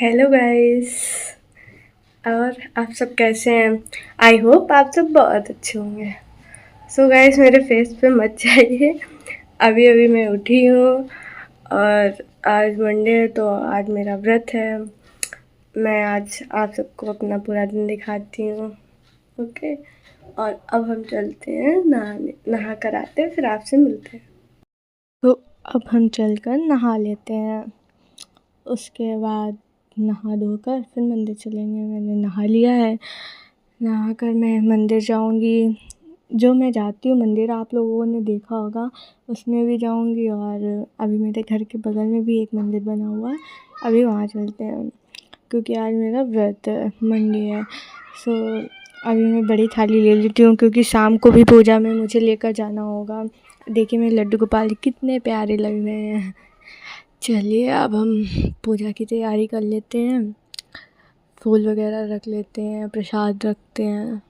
Hello guys. और आप सब कैसे हैं? आई होप आप सब बहुत अच्छे होंगे। सो गाइस, मेरे फेस पे मत जाइए। अभी अभी मैं उठी हूँ और आज मंडे है तो आज मेरा व्रत है। मैं आज आप सबको अपना पूरा दिन दिखाती हूँ। ओके। और अब हम चलते हैं नहाने, नहा कर आते हैं, फिर आपसे मिलते हैं। तो अब हम चलकर नहा लेते हैं। उसके बाद नहा धोकर फिर मंदिर चलेंगे। मैंने नहा लिया है। नहा कर मैं मंदिर जाऊंगी। जो मैं जाती हूँ मंदिर, आप लोगों ने देखा होगा, उसमें भी जाऊंगी। और अभी मेरे घर के बगल में भी एक मंदिर बना हुआ है, अभी वहाँ चलते हैं क्योंकि आज मेरा व्रत है, मंडे है। सो अभी मैं बड़ी थाली ले लेती हूँ क्योंकि शाम को भी पूजा में मुझे लेकर जाना होगा। देखिए मेरे लड्डू गोपाल जी कितने प्यारे लग रहे हैं। चलिए अब हम पूजा की तैयारी कर लेते हैं। फूल वगैरह रख लेते हैं, प्रसाद रखते हैं।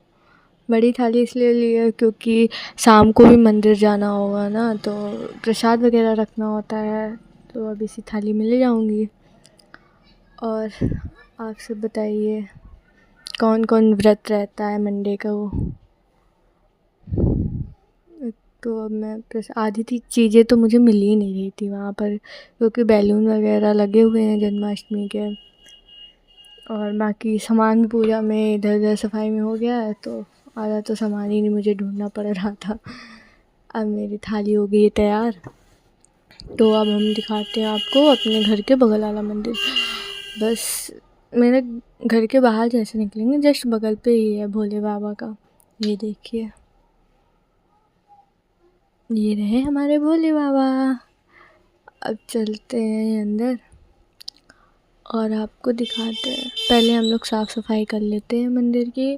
बड़ी थाली इसलिए ली है क्योंकि शाम को भी मंदिर जाना होगा ना, तो प्रसाद वगैरह रखना होता है। तो अब इसी थाली में ले जाऊंगी। और आप सब बताइए, कौन कौन व्रत रहता है मंडे का वो। तो अब मैं आधी थी चीज़ें तो मुझे मिल ही नहीं रही थी वहाँ पर, क्योंकि बैलून वगैरह लगे हुए हैं जन्माष्टमी के। और बाकी सामान भी पूजा में इधर उधर सफाई में हो गया है, तो आधा तो सामान ही नहीं मुझे ढूंढना पड़ रहा था। अब मेरी थाली हो गई है तैयार। तो अब हम दिखाते हैं आपको अपने घर के बगल वाला मंदिर। बस मेरे घर के बाहर जैसे निकलेंगे जस्ट बगल पे ही है भोले बाबा का। ये देखिए, ये रहे हमारे भोले बाबा। अब चलते हैं अंदर और आपको दिखाते हैं। पहले हम लोग साफ़ सफाई कर लेते हैं मंदिर की,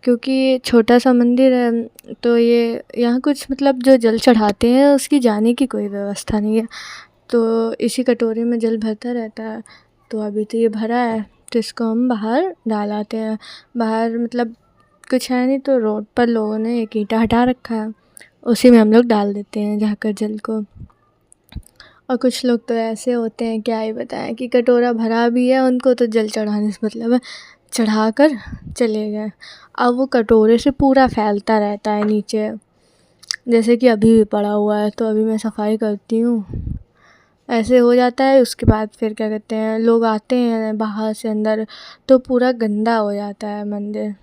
क्योंकि छोटा सा मंदिर है। तो ये यहाँ कुछ मतलब जो जल चढ़ाते हैं उसकी जाने की कोई व्यवस्था नहीं है। तो इसी कटोरे में जल भरता रहता है। तो अभी तो ये भरा है, तो इसको हम बाहर डाल आते हैं। बाहर मतलब कुछ है नहीं, तो रोड पर लोगों ने एक ईंटा हटा रखा है, उसी में हम लोग डाल देते हैं जाकर जल को। और कुछ लोग तो ऐसे होते हैं, क्या ही बताएं, कि कटोरा भरा भी है, उनको तो जल चढ़ाने से मतलब है, चढ़ा कर चले गए। अब वो कटोरे से पूरा फैलता रहता है नीचे, जैसे कि अभी भी पड़ा हुआ है। तो अभी मैं सफाई करती हूँ, ऐसे हो जाता है। उसके बाद फिर क्या कहते हैं, लोग आते हैं बाहर से अंदर, तो पूरा गंदा हो जाता है मंदिर।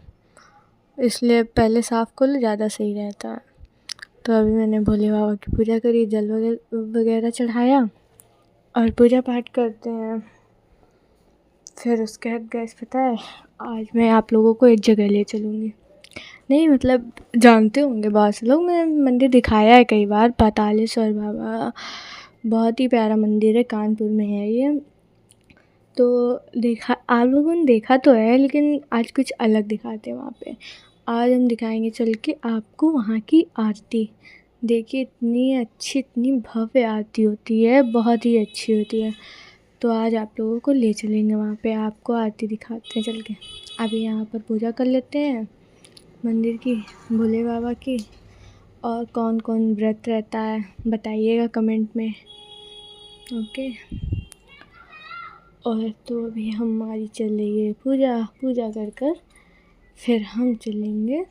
इसलिए पहले साफ़ कर लो, ज़्यादा सही रहता है। तो अभी मैंने भोले बाबा की पूजा करी, जल वगैरह चढ़ाया और पूजा पाठ करते हैं। फिर उसके बाद गैस, पता है आज मैं आप लोगों को एक जगह ले चलूँगी। नहीं मतलब जानते होंगे बहुत से लोग, मैं मंदिर दिखाया है कई बार, पातालेश्वर बाबा। बहुत ही प्यारा मंदिर है, कानपुर में है ये। तो देखा, आप लोगों ने देखा तो है, लेकिन आज कुछ अलग दिखाते हैं वहाँ पे। आज हम दिखाएंगे चल के आपको वहाँ की आरती। देखिए इतनी अच्छी, इतनी भव्य आरती होती है, बहुत ही अच्छी होती है। तो आज आप लोगों को ले चलेंगे वहाँ पे, आपको आरती दिखाते हैं चल के। अभी यहाँ पर पूजा कर लेते हैं मंदिर की, भोले बाबा की। और कौन कौन व्रत रहता है बताइएगा कमेंट में। ओके। और तो अभी हमारी चल रही है पूजा, पूजा कर कर फिर हम चलेंगे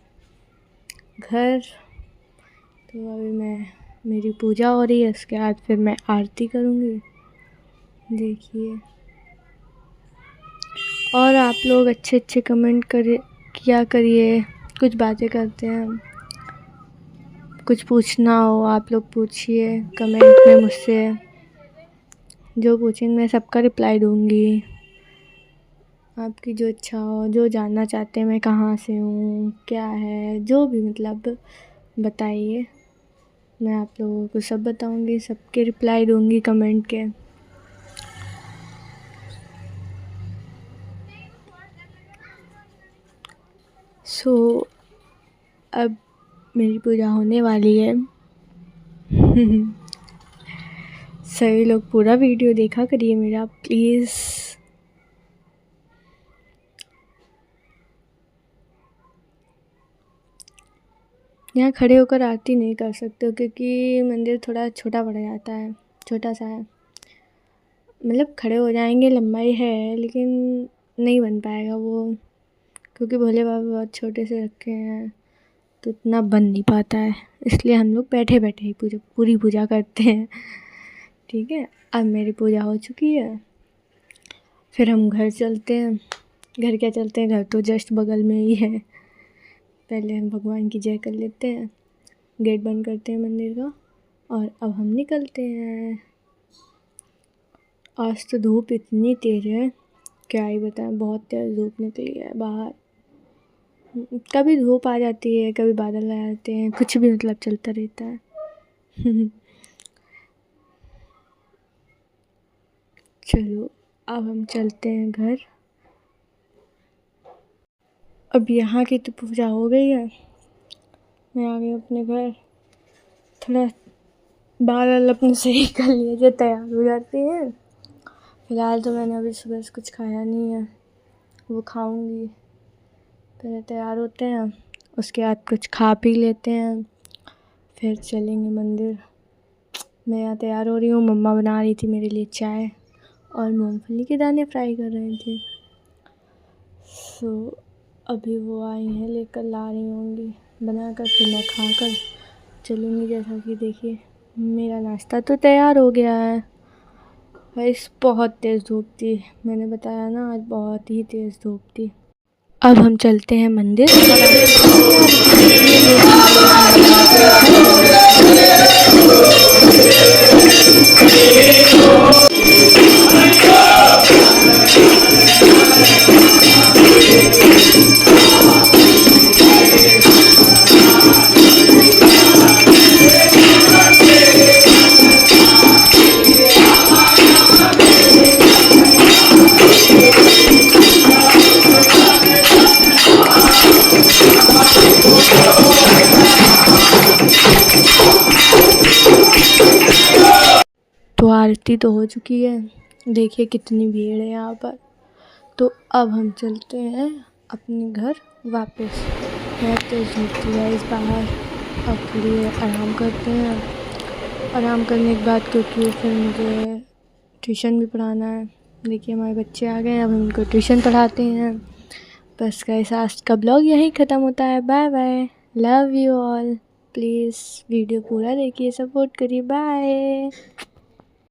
घर। तो अभी मेरी पूजा हो रही है, उसके बाद फिर मैं आरती करूँगी। देखिए, और आप लोग अच्छे अच्छे कमेंट किया करिए। कुछ बातें करते हैं, कुछ पूछना हो आप लोग पूछिए कमेंट में मुझसे। जो पूछेंगे मैं सबका रिप्लाई दूँगी। आपकी जो इच्छा हो, जो जानना चाहते हैं मैं कहाँ से हूँ, क्या है, जो भी मतलब बताइए, मैं आप लोगों को सब बताऊँगी, सबके रिप्लाई दूँगी कमेंट के। सो अब मेरी पूजा होने वाली है। सभी लोग पूरा वीडियो देखा करिए मेरा प्लीज़। यहाँ खड़े होकर आरती नहीं कर सकते हो क्योंकि मंदिर थोड़ा छोटा पड़ जाता है, छोटा सा है। मतलब खड़े हो जाएंगे, लंबाई है लेकिन नहीं बन पाएगा वो, क्योंकि भोले बाबा बहुत छोटे से रखे हैं तो इतना बन नहीं पाता है। इसलिए हम लोग बैठे बैठे ही पूरी पूजा करते हैं। ठीक है, अब मेरी पूजा हो चुकी है, फिर हम घर चलते हैं। घर क्या चलते हैं, घर तो जस्ट बगल में ही है। पहले हम भगवान की जय कर लेते हैं, गेट बंद करते हैं मंदिर का, और अब हम निकलते हैं। आज तो धूप इतनी तेज़ है, क्या ही बताएं, बहुत तेज़ धूप निकली है बाहर। कभी धूप आ जाती है, कभी बादल आ जाते हैं, कुछ भी मतलब चलता रहता है। चलो अब हम चलते हैं घर। अब यहाँ की तो पूजा हो गई है, मैं आ गई अपने घर। थोड़ा बाल अपने सही कर लिए जो तैयार हो जाते हैं। फ़िलहाल तो मैंने अभी सुबह से कुछ खाया नहीं है, वो खाऊंगी। पहले तैयार होते हैं, उसके बाद कुछ खा पी लेते हैं, फिर चलेंगे मंदिर। मैं यहाँ तैयार हो रही हूँ, मम्मा बना रही थी मेरे लिए चाय और मूंगफली के दाने फ्राई कर रही थी। सो अभी वो आई हैं, लेकर ला रही होंगी बनाकर, फिर मैं खाकर चलूँगी। जैसा कि देखिए मेरा नाश्ता तो तैयार हो गया है। गाइस बहुत तेज़ धूप थी, मैंने बताया ना आज बहुत ही तेज़ धूप थी। अब हम चलते हैं मंदिर। तो आरती तो हो चुकी है, देखिए कितनी भीड़ है यहाँ पर। तो अब हम चलते हैं अपने घर वापस। बहुत तेज़ धूप थी गाइस बाहर, अब थोड़ी आराम करते हैं। आराम करने के बाद क्योंकि फिर मुझे ट्यूशन भी पढ़ाना है। देखिए हमारे बच्चे आ गए हैं, अब हम उनको ट्यूशन पढ़ाते हैं। बस गाइस आज का ब्लॉग यहीं ख़त्म होता है। Bye bye, love you all. Please video पूरा देखिए, सपोर्ट करिए। बाय।